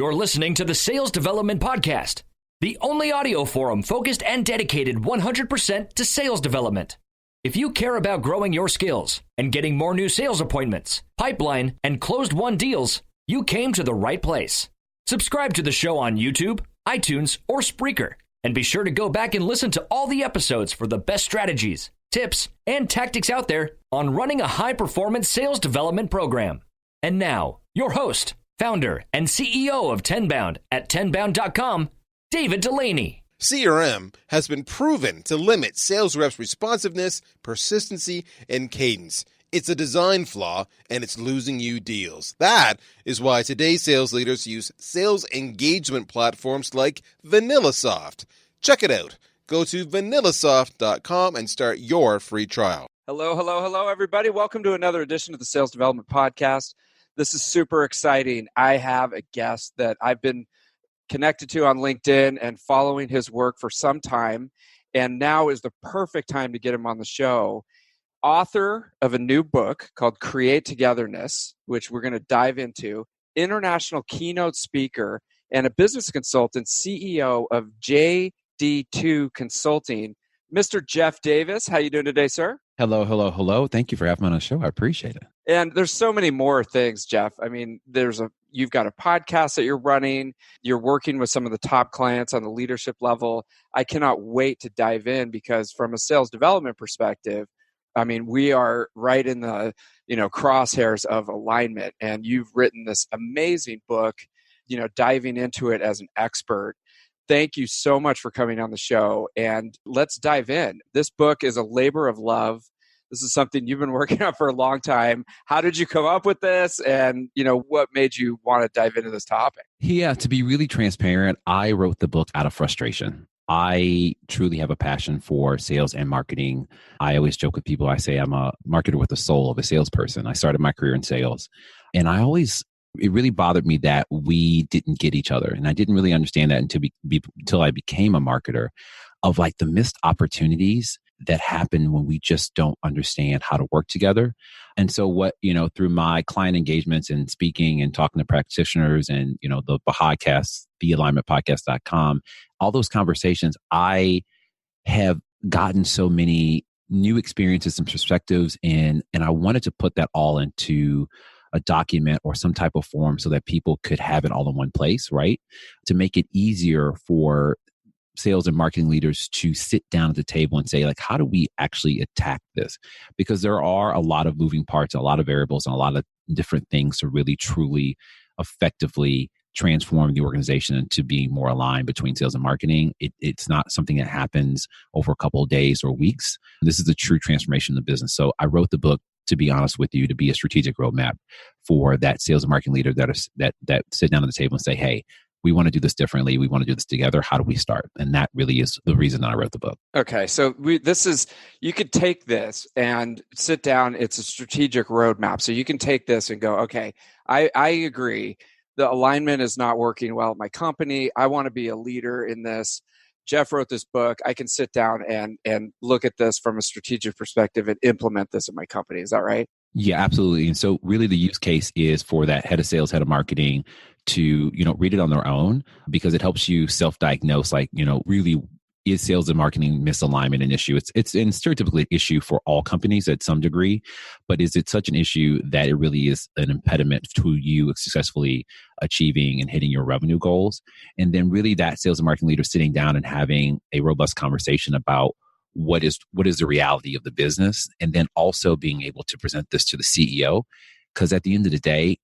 You're listening to the Sales Development Podcast, the only audio forum focused and dedicated 100% to sales development. If you care about growing your skills and getting more new sales appointments, pipeline, and closed-won deals, you came to the right place. Subscribe to the show on YouTube, iTunes, or Spreaker, and be sure to go back and listen to all the episodes for the best strategies, tips, and tactics out there on running a high-performance sales development program. And now, your host, founder and CEO of Tenbound at tenbound.com, David Delaney. CRM has been proven to limit sales reps' responsiveness, persistency, and cadence. It's a design flaw, and it's losing you deals. That is why today's sales leaders use sales engagement platforms like Vanillasoft. Check it out. Go to vanillasoft.com and start your free trial. Hello, everybody. Welcome to another edition of the Sales Development Podcast. This is super exciting. I have a guest that I've been connected to on LinkedIn and following his work for some time, and now is the perfect time to get him on the show. Author of a new book called Create Togetherness, which we're going to dive into, international keynote speaker, and a business consultant, CEO of JD2 Consulting, Mr. Jeff Davis. How you doing today, sir? Hello. Thank you for having me on the show. I appreciate it. And there's so many more things, Jeff. I mean, you've got a podcast that you're running. You're working with some of the top clients on the leadership level. I cannot wait to dive in because from a sales development perspective, I mean, we are right in the, crosshairs of alignment. And you've written this amazing book, diving into it as an expert. Thank you so much for coming on the show. And let's dive in. This book is a labor of love. This is something you've been working on for a long time. How did you come up with this? And, what made you want to dive into this topic? Yeah, to be really transparent, I wrote the book out of frustration. I truly have a passion for sales and marketing. I always joke with people, I say I'm a marketer with the soul of a salesperson. I started my career in sales. And it really bothered me that we didn't get each other. And I didn't really understand that until I became a marketer, of like the missed opportunities that happen when we just don't understand how to work together. And so through my client engagements and speaking and talking to practitioners and, the podcasts, thealignmentpodcast.com, all those conversations, I have gotten so many new experiences and perspectives and I wanted to put that all into a document or some type of form so that people could have it all in one place, right? To make it easier for sales and marketing leaders to sit down at the table and say, like, how do we actually attack this? Because there are a lot of moving parts, a lot of variables, and a lot of different things to really, truly, effectively transform the organization into being more aligned between sales and marketing. It's not something that happens over a couple of days or weeks. This is a true transformation of the business. So I wrote the book, to be honest with you, to be a strategic roadmap for that sales and marketing leader that sit down at the table and say, hey, we want to do this differently. We want to do this together. How do we start? And that really is the reason that I wrote the book. Okay. So you could take this and sit down. It's a strategic roadmap. So you can take this and go, okay, I agree. The alignment is not working well at my company. I want to be a leader in this. Jeff wrote this book. I can sit down and look at this from a strategic perspective and implement this in my company. Is that right? Yeah, absolutely. And so really the use case is for that head of sales, head of marketing to, read it on their own because it helps you self-diagnose, really is sales and marketing misalignment an issue? It's stereotypically an issue for all companies at some degree, but is it such an issue that it really is an impediment to you successfully achieving and hitting your revenue goals? And then really that sales and marketing leader sitting down and having a robust conversation about what is the reality of the business, and then also being able to present this to the CEO. Because at the end of the day,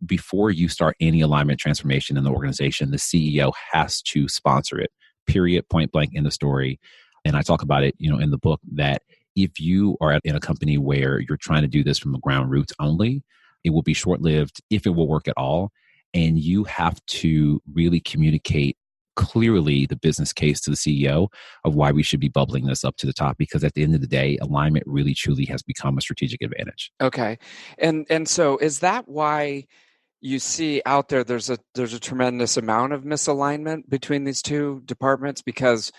before you start any alignment transformation in the organization, the CEO has to sponsor it. Period, point blank, in the story. And I talk about it, in the book, that if you are in a company where you're trying to do this from the ground roots only, it will be short-lived if it will work at all. And you have to really communicate clearly the business case to the CEO of why we should be bubbling this up to the top, because at the end of the day, alignment really truly has become a strategic advantage. Okay. And so is that why you see out there's a tremendous amount of misalignment between these two departments? Because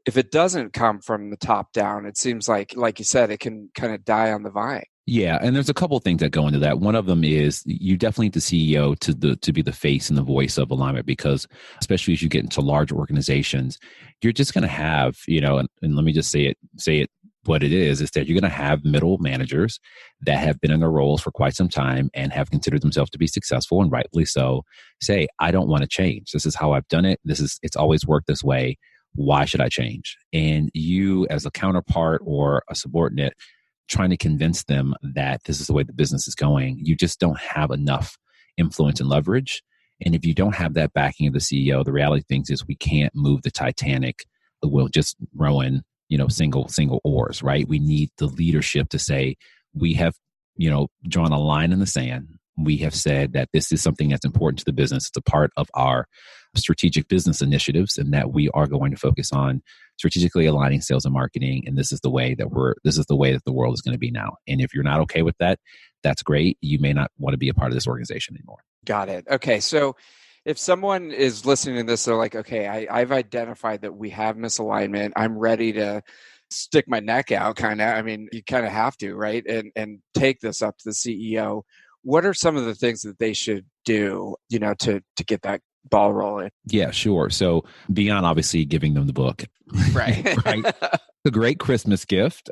if it doesn't come from the top down, it seems like you said, it can kind of die on the vine. Yeah, and there's a couple of things that go into that. One of them is you definitely need the CEO to be the face and the voice of alignment, because especially as you get into large organizations, you're just going to have, and let me just say it what it is that you're going to have middle managers that have been in their roles for quite some time and have considered themselves to be successful, and rightfully so, say, I don't want to change. This is how I've done it. It's always worked this way. Why should I change? And you, as a counterpart or a subordinate, trying to convince them that this is the way the business is going, you just don't have enough influence and leverage. And if you don't have that backing of the CEO, the reality of things is we can't move the Titanic. We'll just rowing, single oars, right? We need the leadership to say, we have, drawn a line in the sand. We have said that this is something that's important to the business. It's a part of our strategic business initiatives, and that we are going to focus on strategically aligning sales and marketing. And this is the way that the world is going to be now. And if you're not okay with that, that's great. You may not want to be a part of this organization anymore. Got it. Okay. So if someone is listening to this, they're like, okay, I've identified that we have misalignment. I'm ready to stick my neck out, kind of. I mean, you kind of have to, right? And take this up to the CEO. What are some of the things that they should do, to get that ball rolling? Yeah, sure. So beyond obviously giving them the book, right? Right. A great Christmas gift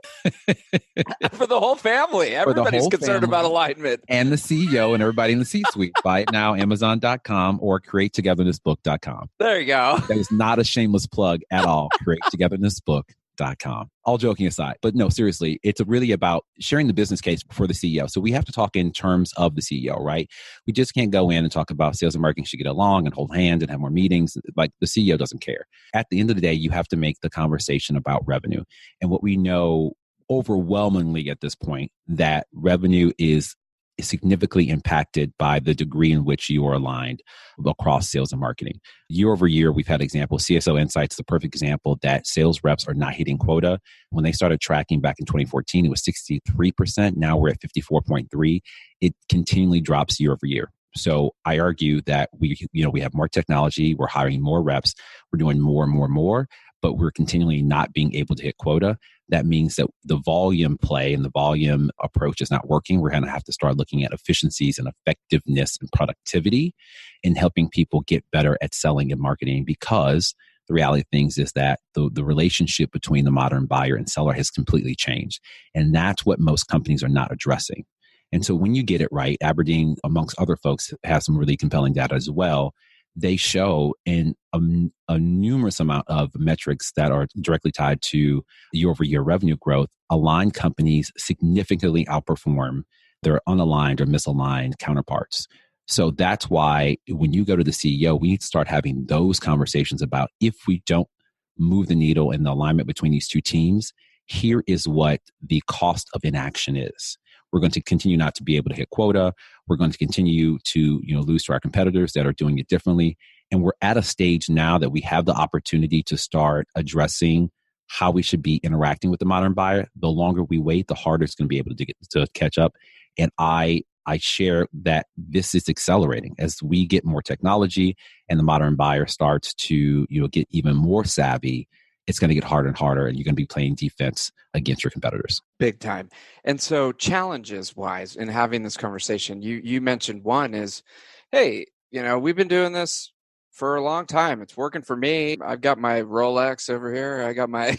for the whole family. Everybody's concerned about alignment. And the CEO and everybody in the C-suite. Buy it now, Amazon.com or createtogethernessbook.com. There you go. That is not a shameless plug at all. Createtogethernessbook.com. All joking aside. But no, seriously, it's really about sharing the business case for the CEO. So we have to talk in terms of the CEO, right? We just can't go in and talk about sales and marketing should get along and hold hands and have more meetings. Like, the CEO doesn't care. At the end of the day, you have to make the conversation about revenue. And what we know overwhelmingly at this point, that revenue is significantly impacted by the degree in which you are aligned across sales and marketing. Year over year, we've had examples. CSO Insights, the perfect example, that sales reps are not hitting quota. When they started tracking back in 2014, it was 63%. Now we're at 54.3%. It continually drops year over year. So I argue that we have more technology, we're hiring more reps, we're doing more and more and more, but we're continually not being able to hit quota. That means that the volume play and the volume approach is not working. We're going to have to start looking at efficiencies and effectiveness and productivity and helping people get better at selling and marketing, because the reality of things is that the relationship between the modern buyer and seller has completely changed. And that's what most companies are not addressing. And so when you get it right, Aberdeen, amongst other folks, has some really compelling data as well. They show in a numerous amount of metrics that are directly tied to year-over-year revenue growth, aligned companies significantly outperform their unaligned or misaligned counterparts. So that's why when you go to the CEO, we need to start having those conversations about, if we don't move the needle in the alignment between these two teams, here is what the cost of inaction is. We're going to continue not to be able to hit quota. We're going to continue to lose to our competitors that are doing it differently. And we're at a stage now that we have the opportunity to start addressing how we should be interacting with the modern buyer. The longer we wait, the harder it's going to be able to catch up. And I share that this is accelerating as we get more technology and the modern buyer starts to get even more savvy. It's going to get harder and harder, and you're going to be playing defense against your competitors. Big time. And so challenges wise in having this conversation, you mentioned one is, hey, we've been doing this for a long time. It's working for me. I've got my Rolex over here. I got my,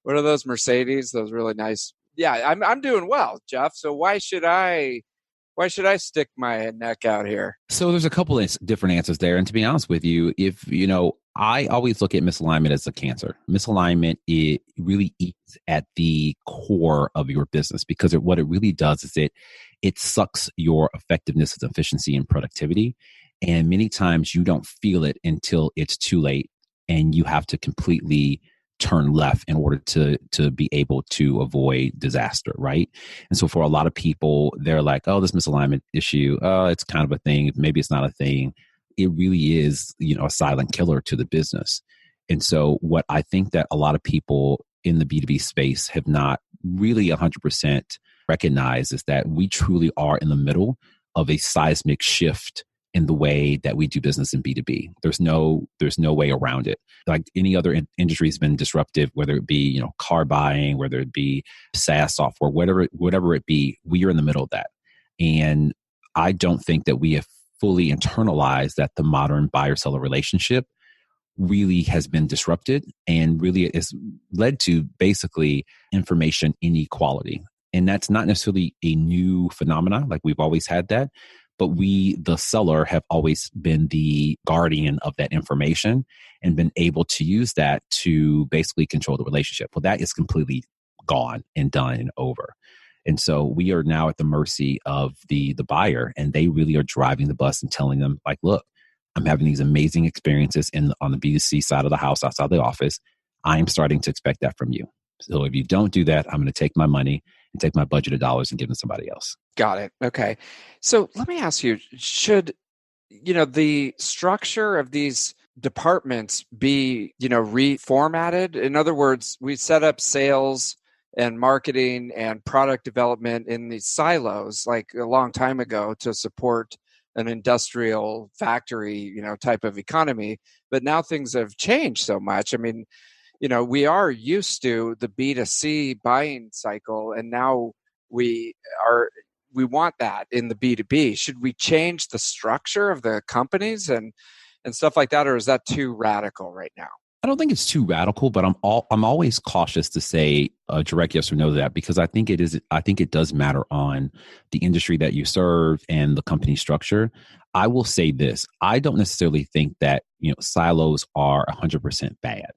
what are those Mercedes? Those really nice. Yeah, I'm doing well, Jeff. So why should I stick my neck out here? So there's a couple of different answers there. And to be honest with you, I always look at misalignment as a cancer. Misalignment, it really eats at the core of your business, because what it really does is it sucks your effectiveness, its efficiency, and productivity. And many times you don't feel it until it's too late, and you have to completely turn left in order to be able to avoid disaster, right? And so for a lot of people, they're like, oh, this misalignment issue, it's kind of a thing. Maybe it's not a thing. It really is, a silent killer to the business. And so what I think that a lot of people in the B2B space have not really 100% recognized is that we truly are in the middle of a seismic shift in the way that we do business in B2B. There's no way around it. Like any other industry has been disruptive, whether it be, car buying, whether it be SaaS software, whatever it be, we are in the middle of that. And I don't think that we have fully internalized that the modern buyer-seller relationship really has been disrupted and really is led to basically information inequality. And that's not necessarily a new phenomenon, like we've always had that, but we, the seller, have always been the guardian of that information and been able to use that to basically control the relationship. Well, that is completely gone and done and over. And so we are now at the mercy of the buyer, and they really are driving the bus and telling them, like, look, I'm having these amazing experiences on the B2C side of the house, outside the office. I am starting to expect that from you. So if you don't do that, I'm going to take my money and take my budget of dollars and give them to somebody else. Got it. Okay. So let me ask you, should, the structure of these departments be, reformatted? In other words, we set up sales and marketing and product development in these silos like a long time ago to support an industrial factory, type of economy. But now things have changed so much. I mean, we are used to the B2C buying cycle, and now we want that in the B2B. Should we change the structure of the companies and stuff like that, or is that too radical right now? I don't think it's too radical, but I'm always cautious to say a direct yes or no to that, because I think it does matter on the industry that you serve and the company structure. I will say this: I don't necessarily think that silos are 100% bad.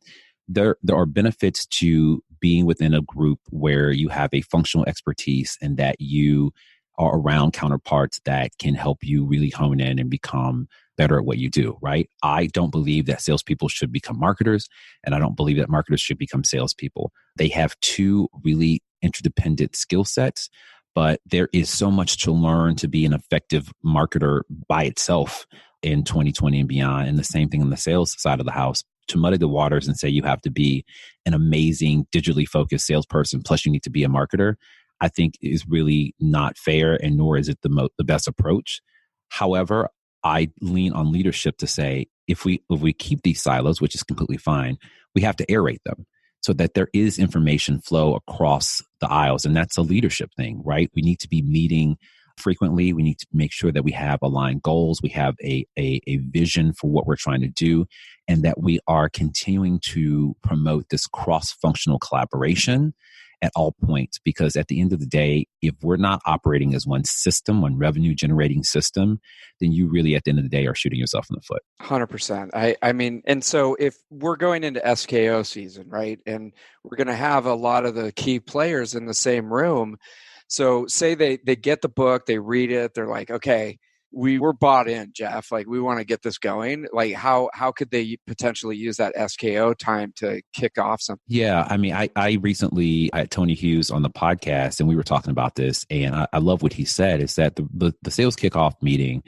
There are benefits to being within a group where you have a functional expertise and that you are around counterparts that can help you really hone in and become better at what you do, right? I don't believe that salespeople should become marketers, and I don't believe that marketers should become salespeople. They have two really interdependent skill sets, but there is so much to learn to be an effective marketer by itself in 2020 and beyond. And the same thing on the sales side of the house. To muddy the waters and say you have to be an amazing digitally focused salesperson, plus you need to be a marketer, I think is really not fair, and nor is it the best approach. However, I lean on leadership to say, if we keep these silos, which is completely fine, we have to aerate them so that there is information flow across the aisles. And that's a leadership thing, right? We need to be meeting frequently. We need to make sure that we have aligned goals. We have a vision for what we're trying to do, and that we are continuing to promote this cross-functional collaboration at all points. Because at the end of the day, if we're not operating as one system, one revenue generating system, then you really at the end of the day are shooting yourself in the foot. 100%. I mean, and so if we're going into SKO season, right, and we're going to have a lot of the key players in the same room. So say they get the book, they read it, they're like, okay, we're bought in, Jeff. Like, we want to get this going. Like, how could they potentially use that SKO time to kick off something? Yeah, I mean, I recently had Tony Hughes on the podcast, and we were talking about this, and I love what he said, is that the sales kickoff meeting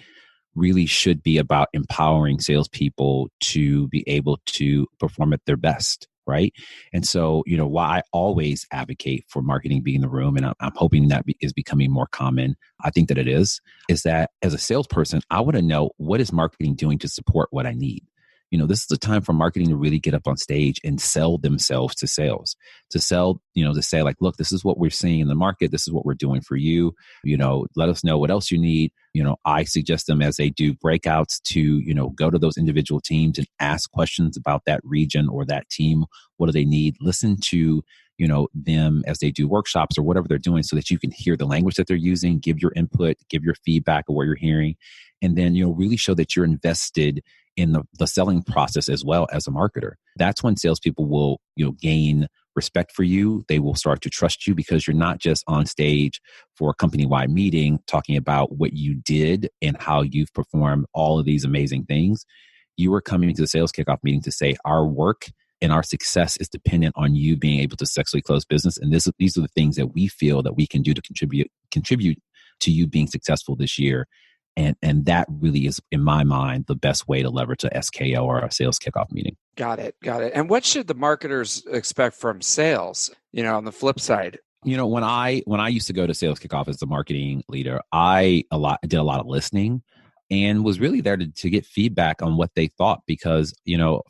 really should be about empowering salespeople to be able to perform at their best, right? And so, why I always advocate for marketing being in the room, and I'm hoping that is becoming more common, I think that it is that as a salesperson, I want to know, what is marketing doing to support what I need? This is the time for marketing to really get up on stage and sell themselves to sales, to sell, to say like, look, this is what we're seeing in the market. This is what we're doing for you. Let us know what else you need. I suggest them, as they do breakouts, to, go to those individual teams and ask questions about that region or that team. What do they need? Listen to, them as they do workshops or whatever they're doing, so that you can hear the language that they're using, give your input, give your feedback of what you're hearing. And then, really show that you're invested in the selling process as well as a marketer. That's when salespeople will, gain respect for you. They will start to trust you, because you're not just on stage for a company-wide meeting talking about what you did and how you've performed all of these amazing things. You are coming to the sales kickoff meeting to say, our work and our success is dependent on you being able to successfully close business. And these are the things that we feel that we can do to contribute to you being successful this year. And that really is, in my mind, the best way to leverage a SKO or a sales kickoff meeting. Got it. And what should the marketers expect from sales, on the flip side? When I used to go to sales kickoff as the marketing leader, I did a lot of listening. and was really there to get feedback on what they thought. Because,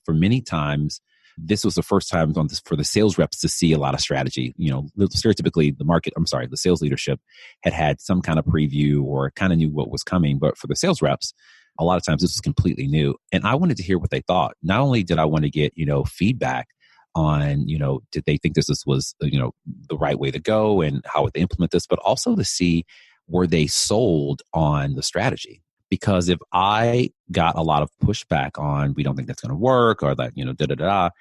for many times, this was the first time for the sales reps to see a lot of strategy. Stereotypically, the sales leadership had some kind of preview or kind of knew what was coming. But for the sales reps, a lot of times this was completely new. And I wanted to hear what they thought. Not only did I want to get, feedback on, did they think this was, the right way to go and how would they implement this, but also to see, were they sold on the strategy? Because if I got a lot of pushback on, we don't think that's going to work, or that,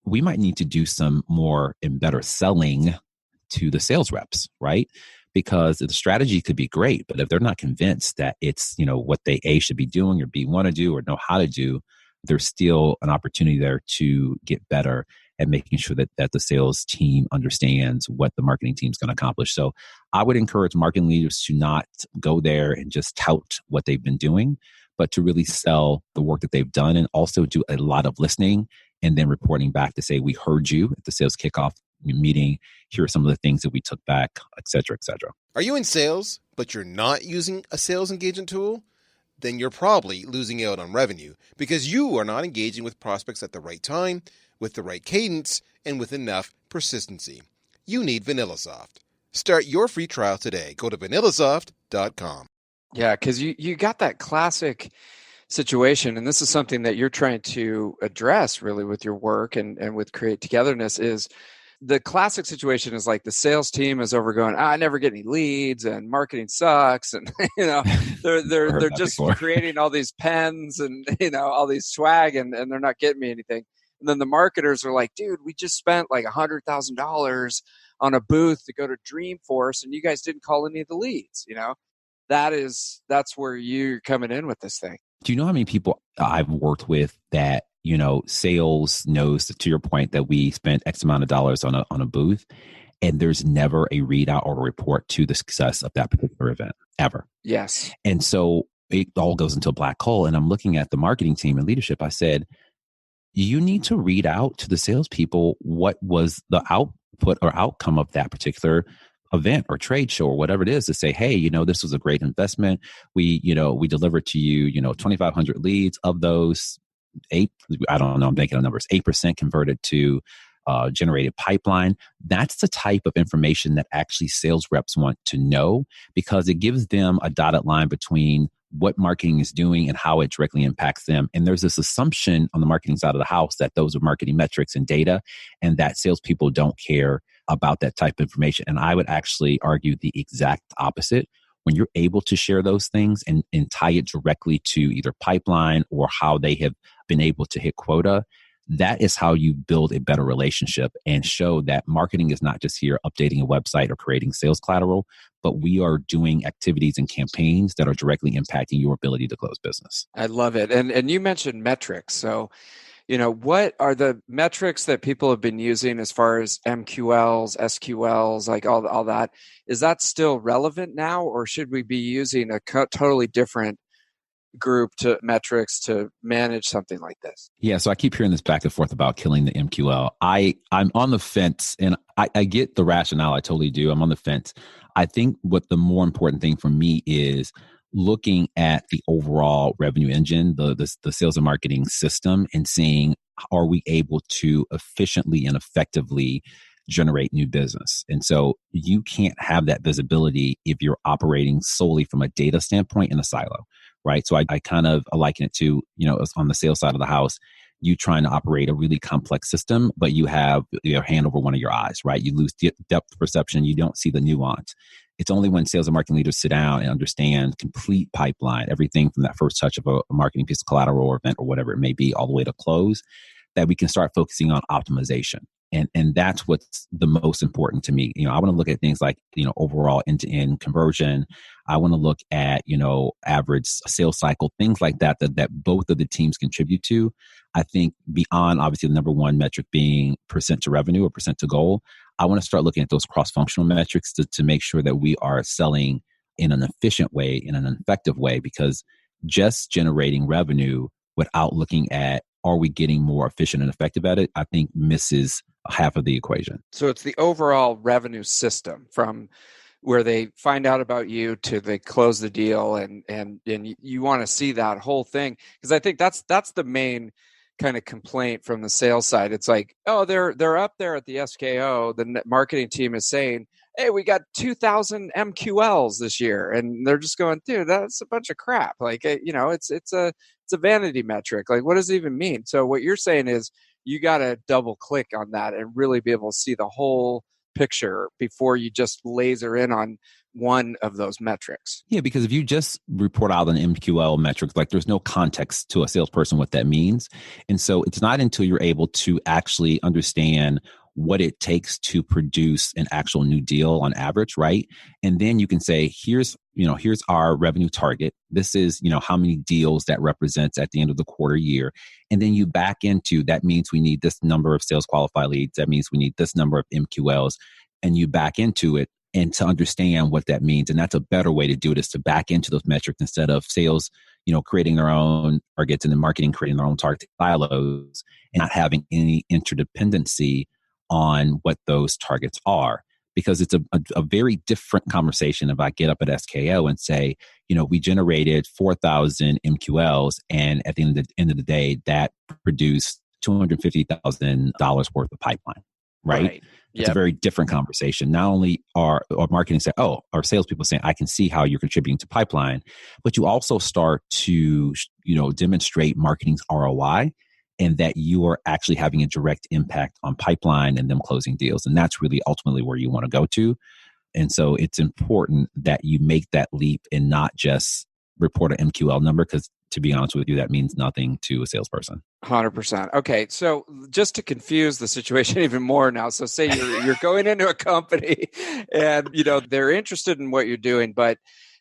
we might need to do some more and better selling to the sales reps, right? Because the strategy could be great, but if they're not convinced that it's, what they A, should be doing, or B, want to do, or know how to do, there's still an opportunity there to get better at making sure that the sales team understands what the marketing team is going to accomplish. So I would encourage marketing leaders to not go there and just tout what they've been doing, but to really sell the work that they've done, and also do a lot of listening and then reporting back to say, we heard you at the sales kickoff meeting. Here are some of the things that we took back, et cetera, et cetera. Are you in sales, but you're not using a sales engagement tool? Then you're probably losing out on revenue because you are not engaging with prospects at the right time, with the right cadence, and with enough persistency. You need VanillaSoft. Start your free trial today. Go to vanillasoft.com. Yeah, because you got that classic situation, and this is something that you're trying to address really with your work and with Create Togetherness. Is the classic situation is like the sales team is over going, I never get any leads and marketing sucks. And, they're just creating all these pens and, all these swag and they're not getting me anything. And then the marketers are like, dude, we just spent like $100,000 on a booth to go to Dreamforce and you guys didn't call any of the leads. That's where you're coming in with this thing. Do you know how many people I've worked with that, sales knows, to your point, that we spent X amount of dollars on a booth, and there's never a readout or a report to the success of that particular event ever. Yes. And so it all goes into a black hole. And I'm looking at the marketing team and leadership. I said, you need to read out to the salespeople what was the output or outcome of that particular event or trade show or whatever it is, to say, hey, this was a great investment. We delivered to you, 2,500 leads. Of those, 8, I don't know, I'm making up numbers, 8% converted to generated pipeline. That's the type of information that actually sales reps want to know, because it gives them a dotted line between what marketing is doing and how it directly impacts them. And there's this assumption on the marketing side of the house that those are marketing metrics and data, and that salespeople don't care about that type of information. And I would actually argue the exact opposite. When you're able to share those things and tie it directly to either pipeline or how they have been able to hit quota, that is how you build a better relationship and show that marketing is not just here updating a website or creating sales collateral, but we are doing activities and campaigns that are directly impacting your ability to close business. I love it. And you mentioned metrics. So, what are the metrics that people have been using as far as MQLs, SQLs, like all that? Is that still relevant now, or should we be using a totally different group to metrics to manage something like this? Yeah, so I keep hearing this back and forth about killing the MQL. I'm on the fence, and I get the rationale. I totally do. I'm on the fence. I think what the more important thing for me is looking at the overall revenue engine, the sales and marketing system, and seeing, are we able to efficiently and effectively generate new business? And so you can't have that visibility if you're operating solely from a data standpoint in a silo, right? So I kind of liken it to, on the sales side of the house, you trying to operate a really complex system, but you have your hand over one of your eyes, right? You lose depth perception. You don't see the nuance. It's only when sales and marketing leaders sit down and understand complete pipeline, everything from that first touch of a marketing piece of collateral or event or whatever it may be, all the way to close, that we can start focusing on optimization. And that's what's the most important to me. I want to look at things like, overall end-to-end conversion. I want to look at, average sales cycle, things like that both of the teams contribute to. I think beyond obviously the number one metric being percent to revenue or percent to goal, I want to start looking at those cross-functional metrics to make sure that we are selling in an efficient way, in an effective way, because just generating revenue without looking at, are we getting more efficient and effective at it, I think misses half of the equation. So it's the overall revenue system, from where they find out about you to they close the deal, and you want to see that whole thing, because I think that's the main kind of complaint from the sales side. It's like, oh, they're up there at the SKO. The marketing team is saying, hey, we got 2,000 MQLs this year, and they're just going, dude, that's a bunch of crap. Like, it's a vanity metric. Like, what does it even mean? So what you're saying is you got to double click on that and really be able to see the whole picture before you just laser in on one of those metrics. Yeah, because if you just report out an MQL metric, like there's no context to a salesperson what that means. And so it's not until you're able to actually understand what it takes to produce an actual new deal on average, right? And then you can say, here's our revenue target. This is, how many deals that represents at the end of the quarter year. And then you back into, that means we need this number of sales qualified leads. That means we need this number of MQLs. And you back into it and to understand what that means. And that's a better way to do it, is to back into those metrics instead of sales, creating their own targets and then marketing creating their own target silos and not having any interdependency on what those targets are. Because it's a very different conversation if I get up at SKO and say, we generated 4,000 MQLs, and at the end of the day, that produced $250,000 worth of pipeline, right? It's a very different conversation. Not only are marketing say, oh, our salespeople saying, I can see how you're contributing to pipeline, but you also start to, demonstrate marketing's ROI, and that you are actually having a direct impact on pipeline and them closing deals. And that's really ultimately where you want to go to. And so it's important that you make that leap and not just report an MQL number, because to be honest with you, that means nothing to a salesperson. 100%. Okay. So just to confuse the situation even more now. So say you're going into a company and, they're interested in what you're doing, but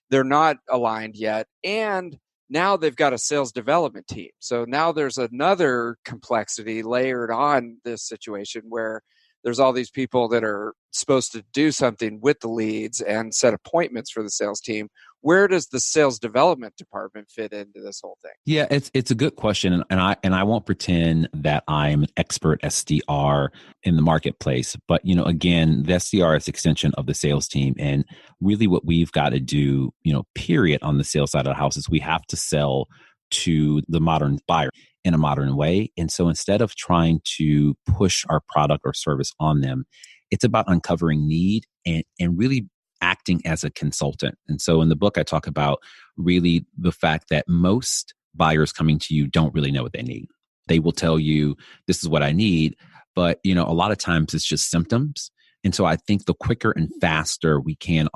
they're not aligned yet. And now they've got a sales development team. So now there's another complexity layered on this situation where there's all these people that are supposed to do something with the leads and set appointments for the sales team. Where does the sales development department fit into this whole thing? Yeah, it's a good question, and I won't pretend that I'm an expert SDR in the marketplace. But again, the SDR is an extension of the sales team, and really what we've got to do, period, on the sales side of the house is we have to sell to the modern buyer in a modern way. And so instead of trying to push our product or service on them, it's about uncovering need and really acting as a consultant. And so in the book, I talk about really the fact that most buyers coming to you don't really know what they need. They will tell you, this is what I need. But, a lot of times it's just symptoms. And so I think the quicker and faster we can,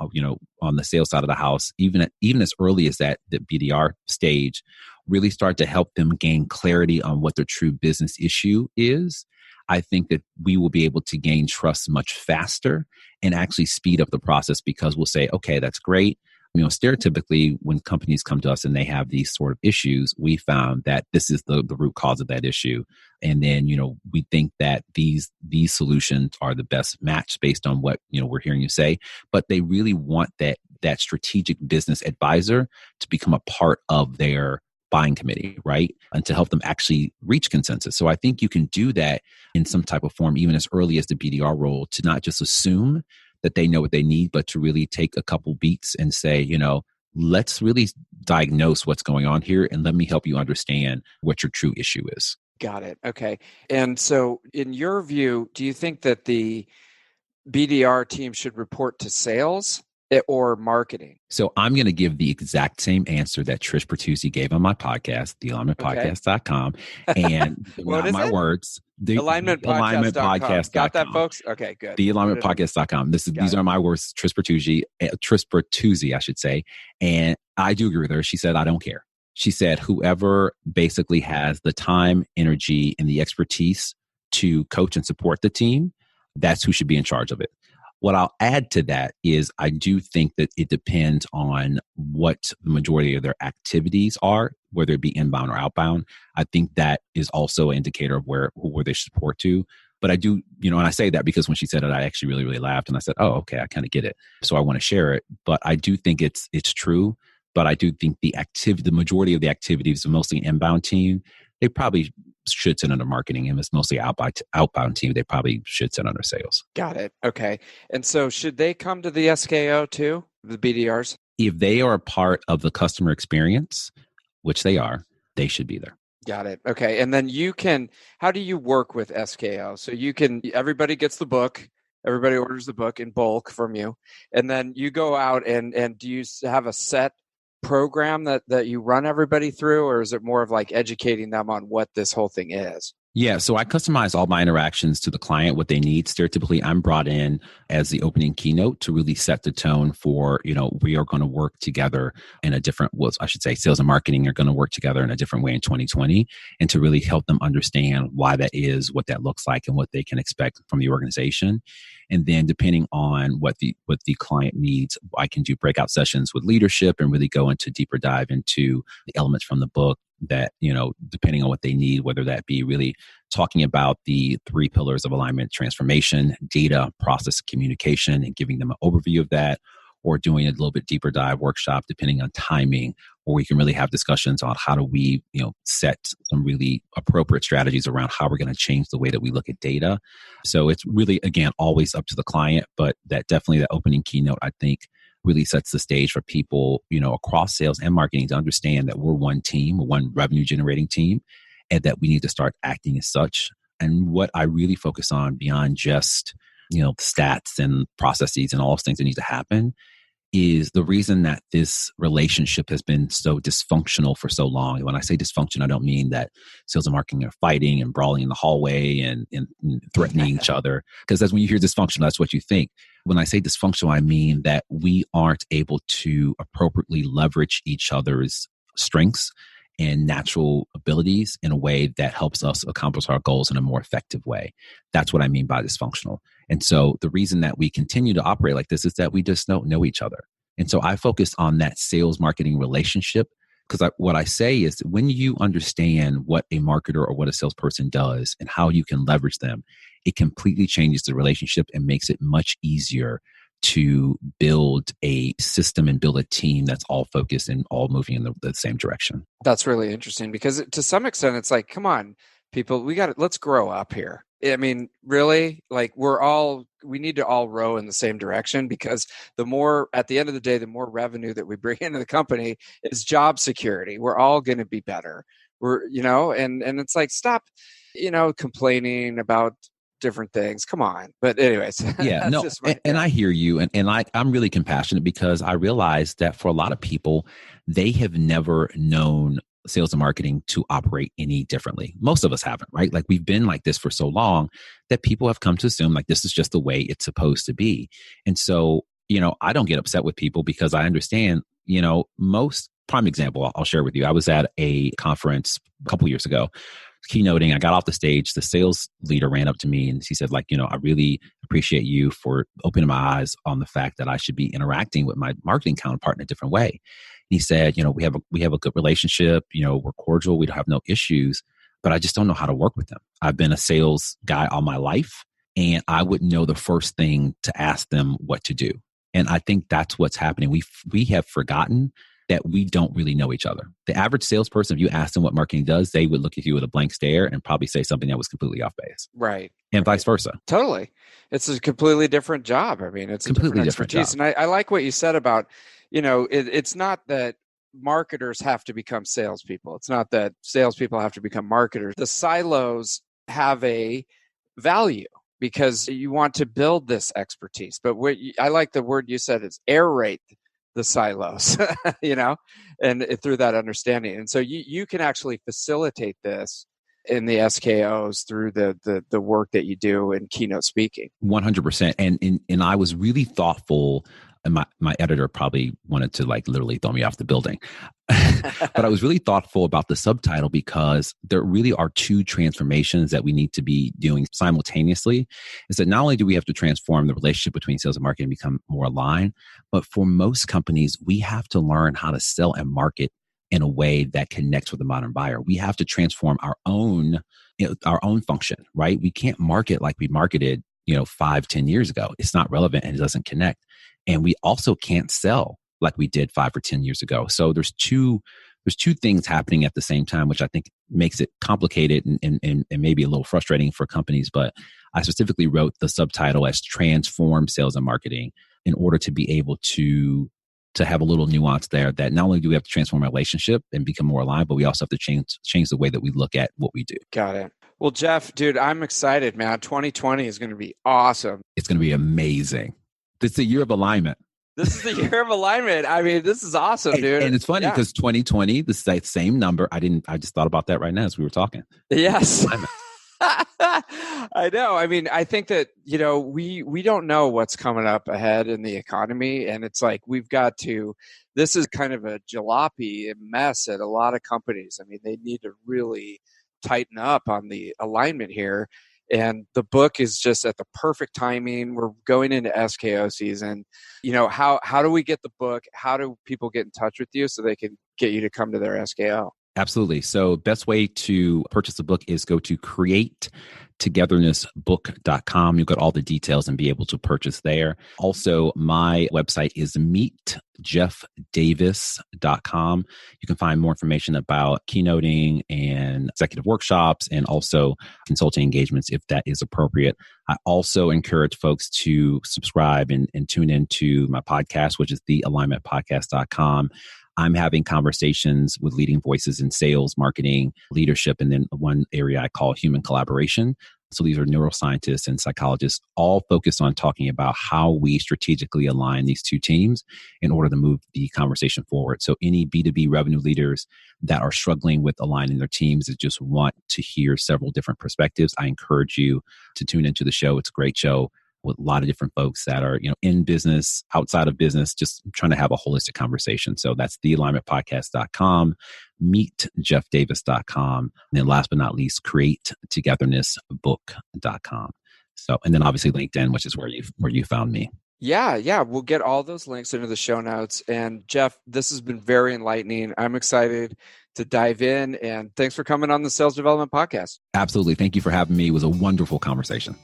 on the sales side of the house, even as early as the BDR stage, really start to help them gain clarity on what their true business issue is, I think that we will be able to gain trust much faster and actually speed up the process, because we'll say, okay, that's great. Stereotypically, when companies come to us and they have these sort of issues, we found that this is the root cause of that issue. And then, we think that these solutions are the best match based on what, we're hearing you say, but they really want that strategic business advisor to become a part of their buying committee, right? And to help them actually reach consensus. So I think you can do that in some type of form, even as early as the BDR role, to not just assume that they know what they need, but to really take a couple beats and say, let's really diagnose what's going on here and let me help you understand what your true issue is. Got it. Okay. And so in your view, do you think that the BDR team should report to sales or marketing? So I'm going to give the exact same answer that Trish Bertuzzi gave on my podcast, thealignmentpodcast.com. And not my words. Alignmentpodcast.com. Got that, folks? Okay, good. Thealignmentpodcast.com. These are my words, Trish Bertuzzi, I should say. And I do agree with her. She said, I don't care. She said, whoever basically has the time, energy, and the expertise to coach and support the team, that's who should be in charge of it. What I'll add to that is I do think that it depends on what the majority of their activities are, whether it be inbound or outbound. I think that is also an indicator of where they should support to. But I do, and I say that because when she said it, I actually really, really laughed. And I said, oh, okay, I kind of get it. So I want to share it. But I do think it's true. But I do think the majority of the activities, mostly an inbound team, they probably should sit under marketing. And it's mostly outbound team, they probably should sit under sales. Got it. Okay. And so should they come to the SKO too, the BDRs? If they are a part of the customer experience, which they are, they should be there. Got it. Okay. And then how do you work with SKO? So everybody gets the book, everybody orders the book in bulk from you. And then you go out and do you have a set program that you run everybody through, or is it more of like educating them on what this whole thing is? Yeah, so I customize all my interactions to the client, what they need. Stereotypically, I'm brought in as the opening keynote to really set the tone for, we are going to work together in a different, sales and marketing are going to work together in a different way in 2020, and to really help them understand why that is, what that looks like, and what they can expect from the organization. And then depending on what the client needs, I can do breakout sessions with leadership and really go into deeper dive into the elements from the book that, depending on what they need, whether that be really talking about the 3 pillars of alignment: transformation, data, process, communication, and giving them an overview of that, or doing a little bit deeper dive workshop, depending on timing, or we can really have discussions on how do we, set some really appropriate strategies around how we're going to change the way that we look at data. So it's really, again, always up to the client, but that opening keynote, I think, really sets the stage for people, across sales and marketing to understand that we're one team, one revenue generating team, and that we need to start acting as such. And what I really focus on beyond just, stats and processes and all those things that need to happen is the reason that this relationship has been so dysfunctional for so long. And when I say dysfunction, I don't mean that sales and marketing are fighting and brawling in the hallway and threatening each other. Because that's when you hear dysfunctional, that's what you think. When I say dysfunctional, I mean that we aren't able to appropriately leverage each other's strengths and natural abilities in a way that helps us accomplish our goals in a more effective way. That's what I mean by dysfunctional. And so the reason that we continue to operate like this is that we just don't know each other. And so I focus on that sales marketing relationship, because what I say is when you understand what a marketer or what a salesperson does and how you can leverage them, it completely changes the relationship and makes it much easier to build a system and build a team that's all focused and all moving in the same direction. That's really interesting, because to some extent, it's like, come on, people, let's grow up here. I mean, really, like we need to all row in the same direction, because at the end of the day, the more revenue that we bring into the company is job security. We're all going to be better. And it's like, stop, complaining about different things. Come on. But anyways. Yeah, no. And I hear you. And I'm really compassionate, because I realize that for a lot of people, they have never known sales and marketing to operate any differently. Most of us haven't, right? Like we've been like this for so long that people have come to assume like this is just the way it's supposed to be. And so, I don't get upset with people, because I understand, most prime example I'll share with you. I was at a conference a couple years ago, keynoting. I got off the stage. The sales leader ran up to me and he said, I really appreciate you for opening my eyes on the fact that I should be interacting with my marketing counterpart in a different way. And he said, we have a good relationship. We're cordial. We don't have no issues, but I just don't know how to work with them. I've been a sales guy all my life, and I wouldn't know the first thing to ask them what to do. And I think that's what's happening. We have forgotten that we don't really know each other. The average salesperson, if you ask them what marketing does, they would look at you with a blank stare and probably say something that was completely off base. Right. And vice versa. Totally. It's a completely different job. I mean, it's completely a different expertise. And I like what you said about, it's not that marketers have to become salespeople. It's not that salespeople have to become marketers. The silos have a value, because you want to build this expertise. But I like the word you said is aerate the silos, and through that understanding. And so you can actually facilitate this in the SKOs through the work that you do in keynote speaking. 100%. And I was really thoughtful, and my editor probably wanted to literally throw me off the building. But I was really thoughtful about the subtitle, because there really are 2 transformations that we need to be doing simultaneously. Is that not only do we have to transform the relationship between sales and marketing and become more aligned, but for most companies, we have to learn how to sell and market in a way that connects with the modern buyer. We have to transform our own function, right? We can't market like we marketed, 5-10 years ago. It's not relevant and it doesn't connect. And we also can't sell like we did 5 or 10 years ago. So there's two there's two things happening at the same time, which I think makes it complicated and maybe a little frustrating for companies. But I specifically wrote the subtitle as Transform Sales and Marketing in order to be able to have a little nuance there that not only do we have to transform our relationship and become more aligned, but we also have to change the way that we look at what we do. Got it. Well, Jeff, dude, I'm excited, man. 2020 is going to be awesome. It's going to be amazing. This is a year of alignment. This is the year of alignment. I mean, this is awesome, dude. And it's funny because 2020, the same number. I just thought about that right now as we were talking. Yes. I know. I mean, I think that, we don't know what's coming up ahead in the economy. And it's like, this is kind of a jalopy mess at a lot of companies. I mean, they need to really tighten up on the alignment here. And the book is just at the perfect timing. We're going into SKO season. How do we get the book? How do people get in touch with you so they can get you to come to their SKO? Absolutely. So best way to purchase the book is go to createtogethernessbook.com. You'll get all the details and be able to purchase there. Also, my website is meetjeffdavis.com. You can find more information about keynoting and executive workshops and also consulting engagements if that is appropriate. I also encourage folks to subscribe and tune into my podcast, which is thealignmentpodcast.com. I'm having conversations with leading voices in sales, marketing, leadership, and then one area I call human collaboration. So these are neuroscientists and psychologists, all focused on talking about how we strategically align these two teams in order to move the conversation forward. So any B2B revenue leaders that are struggling with aligning their teams that just want to hear several different perspectives, I encourage you to tune into the show. It's a great show with a lot of different folks that are, in business, outside of business, just trying to have a holistic conversation. So that's thealignmentpodcast.com, meetjeffdavis.com, and then last but not least, createtogethernessbook.com. So, and then obviously LinkedIn, which is where you found me. Yeah. We'll get all those links into the show notes. And Jeff, this has been very enlightening. I'm excited to dive in, and thanks for coming on the Sales Development Podcast. Absolutely. Thank you for having me. It was a wonderful conversation.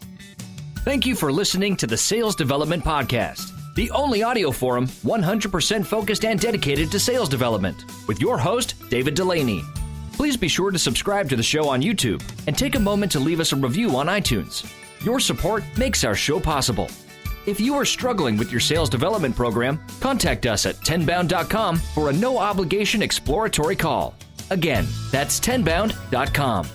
Thank you for listening to the Sales Development Podcast, the only audio forum 100% focused and dedicated to sales development, with your host, David Delaney. Please be sure to subscribe to the show on YouTube and take a moment to leave us a review on iTunes. Your support makes our show possible. If you are struggling with your sales development program, contact us at tenbound.com for a no-obligation exploratory call. Again, that's tenbound.com.